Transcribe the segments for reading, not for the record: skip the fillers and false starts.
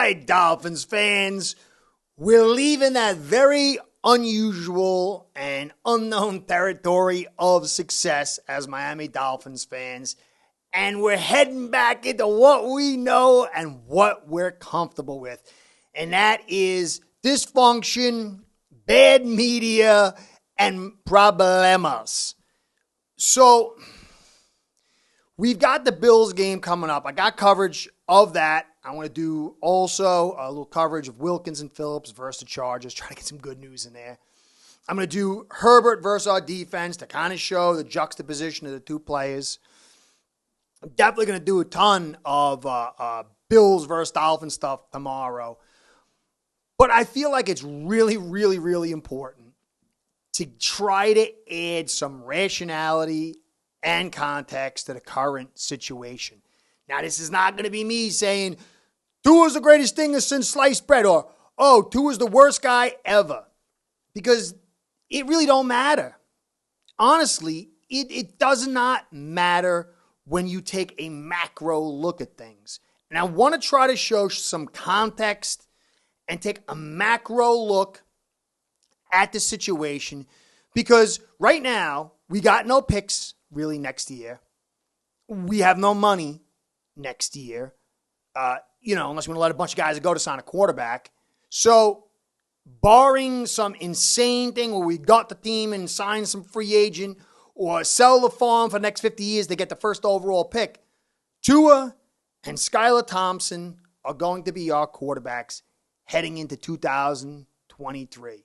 right, Dolphins fans. We're leaving that very unusual and unknown territory of success as Miami Dolphins fans. And we're heading back into what we know and what we're comfortable with. And that is dysfunction, bad media, and problemas. So we've got the Bills game coming up. I got coverage of that. I want to do also a little coverage of Wilkins and Phillips versus the Chargers, trying to get some good news in there. I'm going to do Herbert versus our defense to kind of show the juxtaposition of the two players. I'm definitely going to do a ton of Bills versus Dolphins stuff tomorrow. But I feel like it's really, really, really important to try to add some rationality and context to the current situation. Now, this is not going to be me saying, Tua's the greatest thing since sliced bread, or, oh, Tua's the worst guy ever. Because it really don't matter. Honestly, it does not matter when you take a macro look at things. And I want to try to show some context and take a macro look at the situation, because right now we got no picks really next year. We have no money next year, unless we want to let a bunch of guys go to sign a quarterback. So barring some insane thing where we got the team and sign some free agent or sell the farm for the next 50 years to get the first overall pick, Tua and Skylar Thompson are going to be our quarterbacks heading into 2023.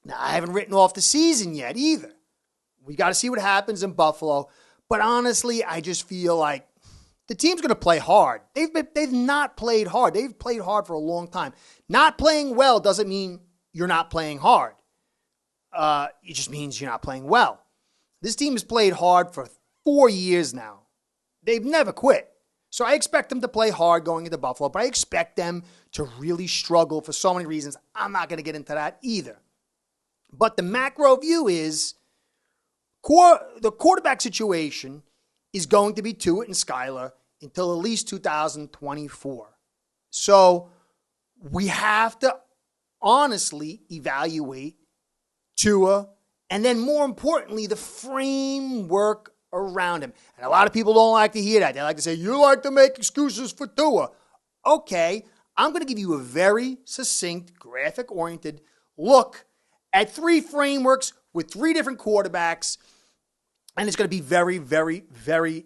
Now, I haven't written off the season yet either. We got to see what happens in Buffalo. But honestly, I just feel like the team's going to play hard. They've not played hard. They've played hard for a long time. Not playing well doesn't mean you're not playing hard. It just means you're not playing well. This team has played hard for 4 years now. They've never quit. So I expect them to play hard going into Buffalo, but I expect them to really struggle for so many reasons. I'm not going to get into that either. But the macro view is the quarterback situation is going to be Tua and Skylar until at least 2024. So we have to honestly evaluate Tua, and then more importantly, the framework around him. And a lot of people don't like to hear that. They like to say, you like to make excuses for Tua. Okay, I'm going to give you a very succinct, graphic-oriented look at 3 frameworks with 3 different quarterbacks, and it's going to be very, very, very,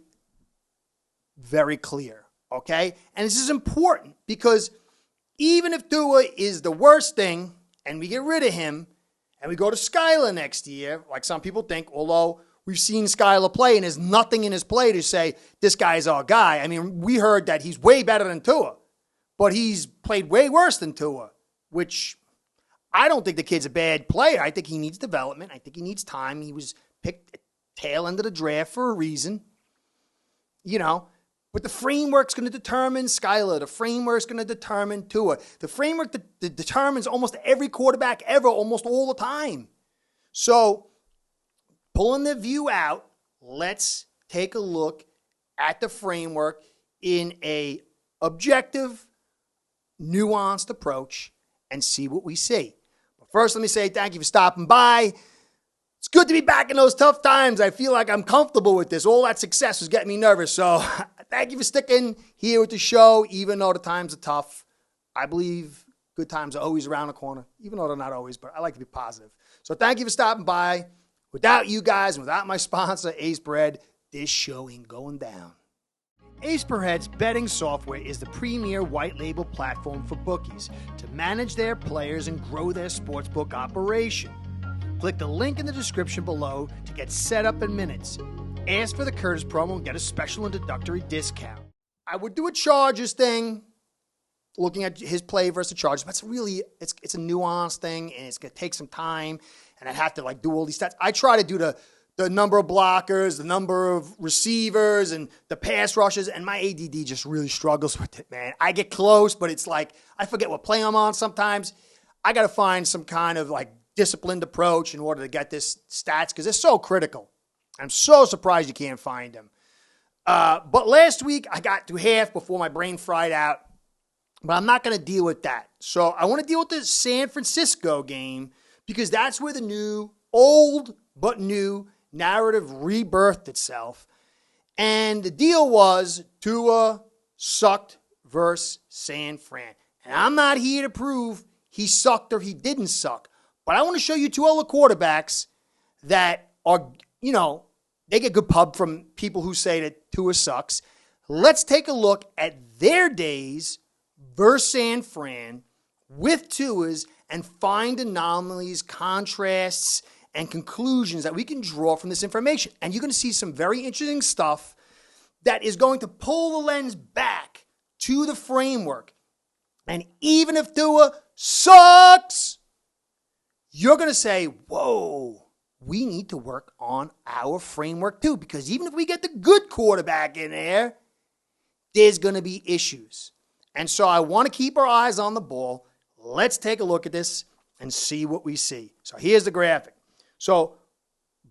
very clear, okay? And this is important because even if Tua is the worst thing and we get rid of him and we go to Skylar next year, like some people think, although we've seen Skylar play and there's nothing in his play to say this guy's our guy. I mean, we heard that he's way better than Tua, but he's played way worse than Tua, which I don't think the kid's a bad player. I think he needs development. I think he needs time. He was picked at tail end of the draft for a reason, But the framework's going to determine Skylar. The framework's going to determine Tua. The framework that determines almost every quarterback ever, almost all the time. So, pulling the view out, let's take a look at the framework in a objective, nuanced approach and see what we see. But first, let me say thank you for stopping by. It's good to be back in those tough times. I feel like I'm comfortable with this. All that success was getting me nervous. So thank you for sticking here with the show, even though the times are tough. I believe good times are always around the corner, even though they're not always, but I like to be positive. So thank you for stopping by. Without you guys, and without my sponsor, Ace Bread, this show ain't going down. Ace Bread's betting software is the premier white label platform for bookies to manage their players and grow their sportsbook operation. Click the link in the description below to get set up in minutes. Ask for the Curtis promo and get a special introductory discount. I would do a Chargers thing, looking at his play versus the Chargers, but it's a nuanced thing, and it's going to take some time, and I'd have to do all these stats. I try to do the number of blockers, the number of receivers, and the pass rushes, and my ADD just really struggles with it, man. I get close, but it's like I forget what play I'm on sometimes. I got to find some kind of disciplined approach in order to get this stats because they're so critical. I'm so surprised you can't find them. But last week, I got to half before my brain fried out. But I'm not going to deal with that. So I want to deal with the San Francisco game because that's where the new, old but new narrative rebirthed itself. And the deal was Tua sucked versus San Fran. And I'm not here to prove he sucked or he didn't suck. But I want to show you two other quarterbacks that are, they get good pub from people who say that Tua sucks. Let's take a look at their days versus San Fran with Tua's and find anomalies, contrasts, and conclusions that we can draw from this information. And you're going to see some very interesting stuff that is going to pull the lens back to the framework. And even if Tua sucks, you're going to say, whoa, we need to work on our framework too. Because even if we get the good quarterback in there, there's going to be issues. And so I want to keep our eyes on the ball. Let's take a look at this and see what we see. So here's the graphic. So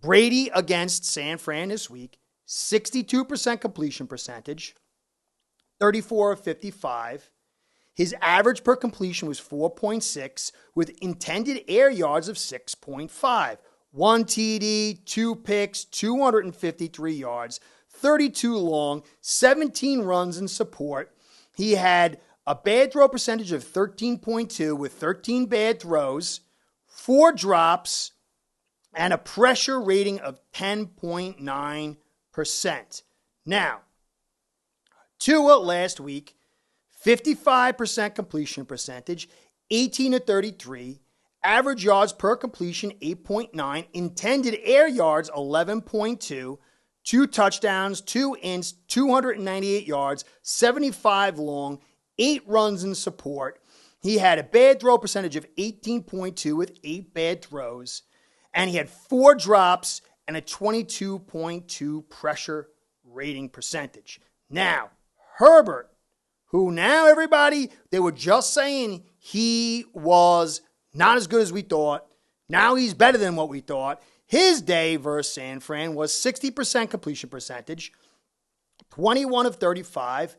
Brady against San Fran this week, 62% completion percentage, 34 of 55. His average per completion was 4.6 with intended air yards of 6.5. 1 TD, 2 picks, 253 yards, 32 long, 17 runs in support. He had a bad throw percentage of 13.2 with 13 bad throws, 4 drops, and a pressure rating of 10.9%. Now, Tua last week, 55% completion percentage, 18 to 33, average yards per completion 8.9, intended air yards 11.2, 2 touchdowns, 2 ints, 298 yards, 75 long, 8 runs in support. He had a bad throw percentage of 18.2 with 8 bad throws, and he had 4 drops and a 22.2 pressure rating percentage. Now, Herbert, who now everybody, they were just saying he was not as good as we thought. Now he's better than what we thought. His day versus San Fran was 60% completion percentage, 21 of 35,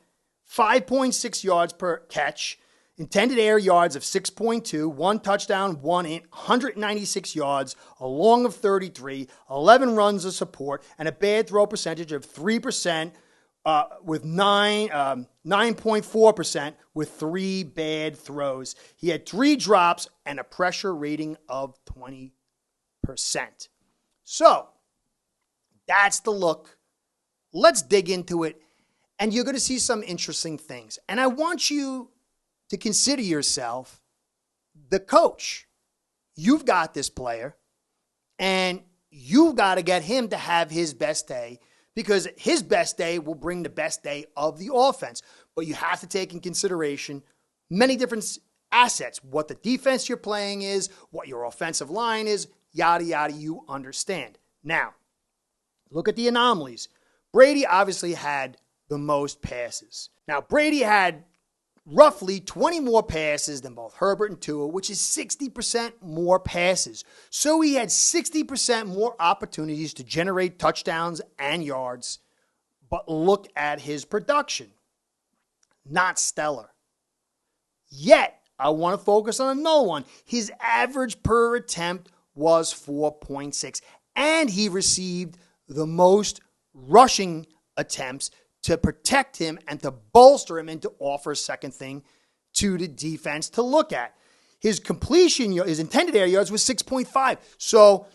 5.6 yards per catch, intended air yards of 6.2, 1 touchdown, 1 int, 196 yards, a long of 33, 11 runs of support, and a bad throw percentage of 3%, with 9.4% with 3 bad throws. He had 3 drops and a pressure rating of 20%. So, that's the look. Let's dig into it, and you're going to see some interesting things. And I want you to consider yourself the coach. You've got this player, and you've got to get him to have his best day, because his best day will bring the best day of the offense. But you have to take in consideration many different assets, what the defense you're playing is, what your offensive line is, yada, yada, you understand. Now, look at the anomalies. Brady obviously had the most passes. Now, Brady had roughly 20 more passes than both Herbert and Tua, which is 60% more passes. So he had 60% more opportunities to generate touchdowns and yards. But look at his production. Not stellar. Yet, I want to focus on another one. His average per attempt was 4.6. And he received the most rushing attempts to protect him and to bolster him and to offer a second thing to the defense to look at. His completion, his intended air yards was 6.5. So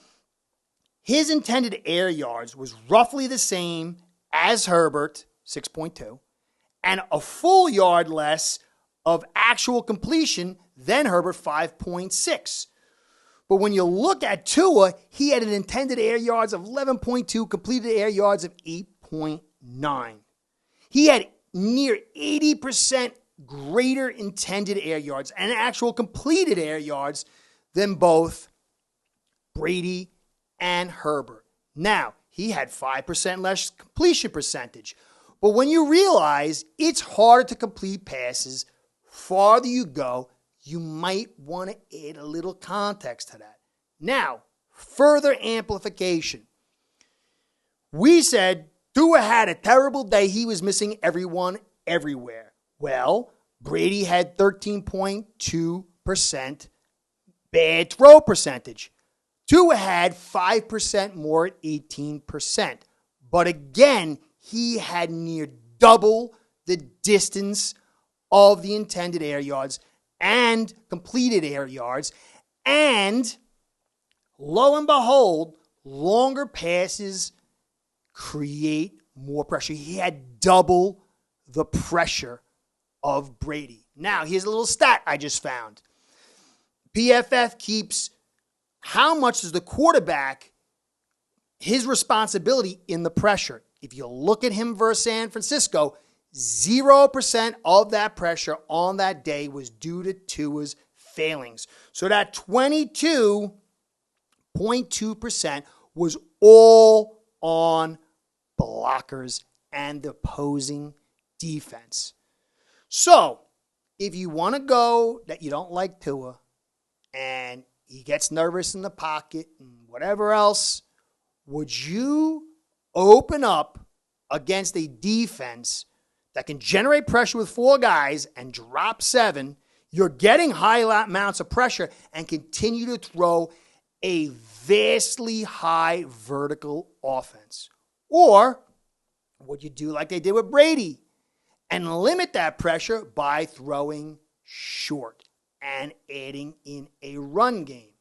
his intended air yards was roughly the same as Herbert, 6.2, and a full yard less of actual completion than Herbert, 5.6. But when you look at Tua, he had an intended air yards of 11.2, completed air yards of 8.9. He had near 80% greater intended air yards and actual completed air yards than both Brady and Herbert. Now, he had 5% less completion percentage. But when you realize it's harder to complete passes, farther you go, you might want to add a little context to that. Now, further amplification. We said Tua had a terrible day. He was missing everyone everywhere. Well, Brady had 13.2% bad throw percentage. Tua had 5% more at 18%. But again, he had near double the distance of the intended air yards and completed air yards. And lo and behold, longer passes create more pressure. He had double the pressure of Brady. Now, here's a little stat I just found. PFF keeps how much is the quarterback, his responsibility in the pressure. If you look at him versus San Francisco, 0% of that pressure on that day was due to Tua's failings. So that 22.2% was all on blockers and the opposing defense. So if you want to go that you don't like Tua and he gets nervous in the pocket and whatever else, would you open up against a defense that can generate pressure with 4 guys and drop 7? You're getting high amounts of pressure and continue to throw a vastly high vertical offense. Or would you do like they did with Brady and limit that pressure by throwing short and adding in a run game?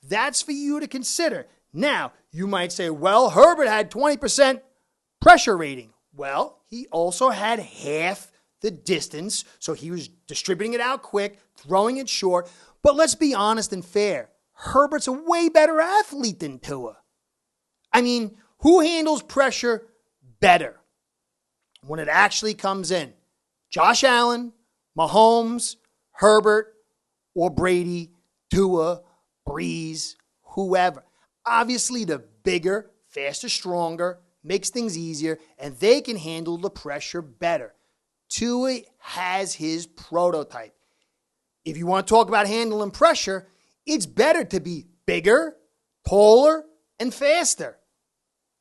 That's for you to consider. Now, you might say, well, Herbert had 20% pressure rating. Well, he also had half the distance, so he was distributing it out quick, throwing it short. But let's be honest and fair. Herbert's a way better athlete than Tua. I mean, who handles pressure better when it actually comes in? Josh Allen, Mahomes, Herbert, or Brady, Tua, Breeze, whoever. Obviously, the bigger, faster, stronger, makes things easier, and they can handle the pressure better. Tua has his prototype. If you want to talk about handling pressure, it's better to be bigger, taller, and faster.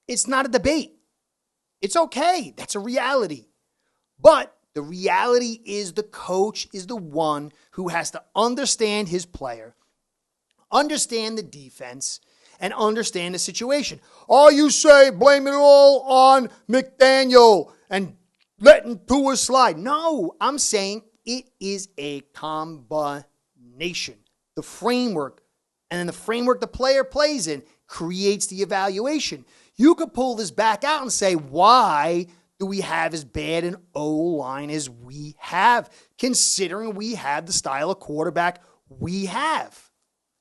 It's not a debate. It's okay. That's a reality. But the reality is the coach is the one who has to understand his player, understand the defense, and understand the situation. Oh, you say blame it all on McDaniel and letting Tua slide. No, I'm saying it is a combination. The framework, and then the framework the player plays in creates the evaluation. You could pull this back out and say, why do we have as bad an O-line as we have, considering we have the style of quarterback we have?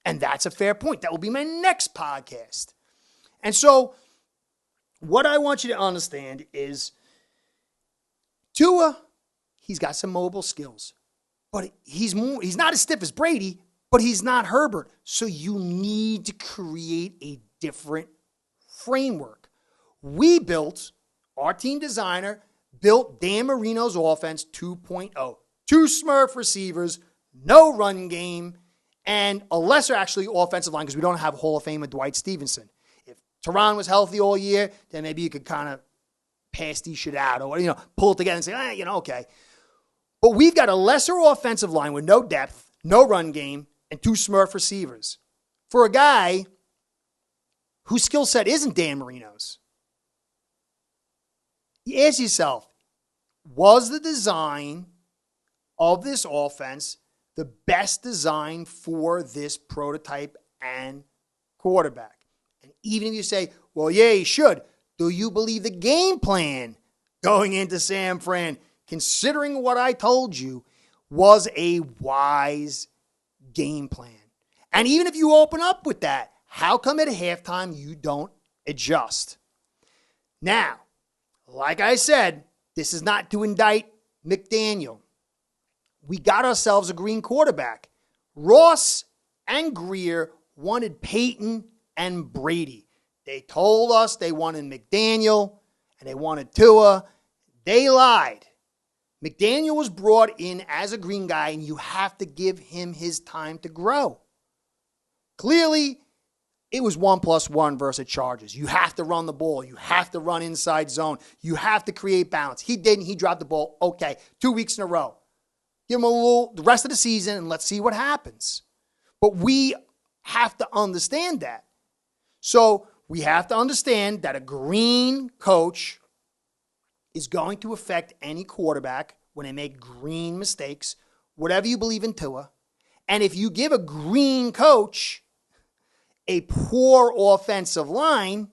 And that's a fair point. That will be my next podcast. And so what I want you to understand is Tua, he's got some mobile skills, but he's not as stiff as Brady, but he's not Herbert. So you need to create a different framework. Our team designer built Dan Marino's offense 2.0. 2 Smurf receivers, no run game, and a lesser actually offensive line because we don't have Hall of Famer Dwight Stevenson. If Teron was healthy all year, then maybe you could kind of pass these shit out or, pull it together and say, okay. But we've got a lesser offensive line with no depth, no run game, and 2 Smurf receivers. For a guy whose skill set isn't Dan Marino's, you ask yourself, was the design of this offense the best design for this prototype and quarterback? And even if you say, well, yeah, he should, do you believe the game plan going into San Fran, considering what I told you, was a wise game plan? And even if you open up with that, how come at halftime you don't adjust? Now, like I said, this is not to indict McDaniel. We got ourselves a green quarterback. Ross and Greer wanted Peyton and Brady. They told us they wanted McDaniel and they wanted Tua. They lied. McDaniel was brought in as a green guy, and you have to give him his time to grow. Clearly, it was 1+1 versus the Chargers. You have to run the ball. You have to run inside zone. You have to create balance. He didn't. He dropped the ball. Okay, 2 weeks in a row. Give him the rest of the season, and let's see what happens. But we have to understand that. So we have to understand that a green coach is going to affect any quarterback when they make green mistakes, whatever you believe in Tua. And if you give a green coach a poor offensive line,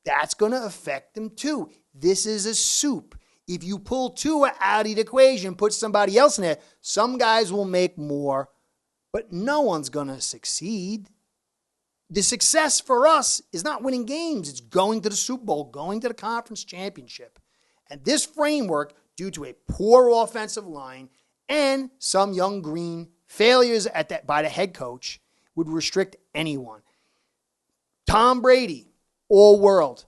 that's going to affect them too. This is a soup. If you pull Tua out of the equation, put somebody else in there, some guys will make more, but no one's going to succeed. The success for us is not winning games. It's going to the Super Bowl, going to the conference championship. And this framework, due to a poor offensive line and some young green failures by the head coach, would restrict anyone. Tom Brady, all world,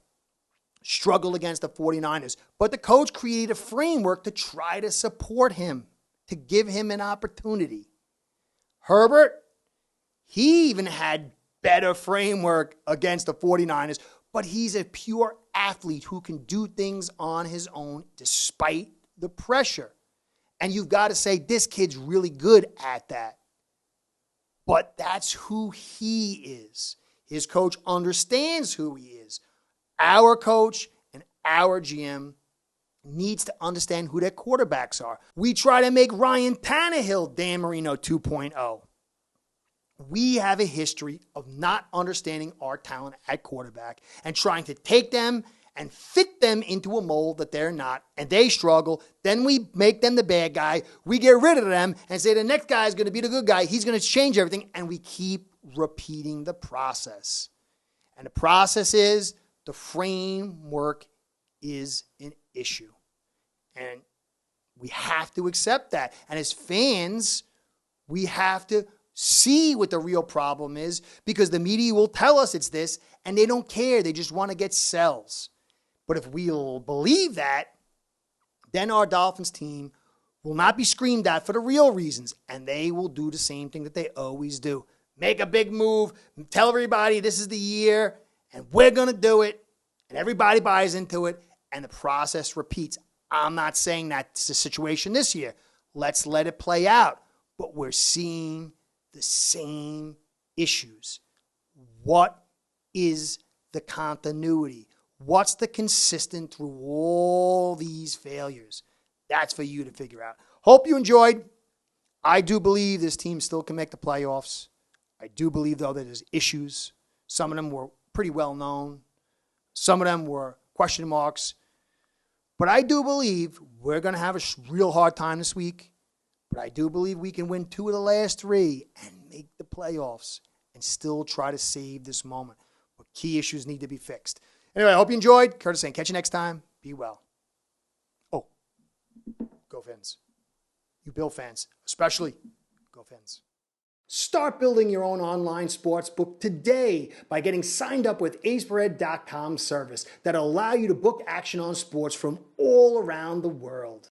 struggled against the 49ers, but the coach created a framework to try to support him, to give him an opportunity. Herbert, he even had better framework against the 49ers, but he's a pure athlete who can do things on his own despite the pressure. And you've got to say, this kid's really good at that. But that's who he is. His coach understands who he is. Our coach and our GM needs to understand who their quarterbacks are. We try to make Ryan Tannehill Dan Marino 2.0. We have a history of not understanding our talent at quarterback and trying to take them and fit them into a mold that they're not, and they struggle. Then we make them the bad guy. We get rid of them and say the next guy is going to be the good guy. He's going to change everything, and we keep repeating the process. And the process is the framework is an issue. And we have to accept that. And as fans, we have to see what the real problem is, because the media will tell us it's this, and they don't care. They just want to get sells. But if we'll believe that, then our Dolphins team will not be screamed at for the real reasons, and they will do the same thing that they always do. Make a big move, tell everybody this is the year, and we're going to do it, and everybody buys into it, and the process repeats. I'm not saying that's the situation this year. Let's let it play out. But we're seeing the same issues. What is the continuity? What's the consistent through all these failures? That's for you to figure out. Hope you enjoyed. I do believe this team still can make the playoffs. I do believe, though, that there's issues. Some of them were pretty well known. Some of them were question marks. But I do believe we're going to have a real hard time this week. But I do believe we can win 2 of the last 3 and make the playoffs and still try to save this moment. But key issues need to be fixed. Anyway, I hope you enjoyed. Curtis saying, catch you next time. Be well. Oh, go Fins. You Bill fans, especially, go Fins. Start building your own online sports book today by getting signed up with aceperhead.com service that'll allow you to book action on sports from all around the world.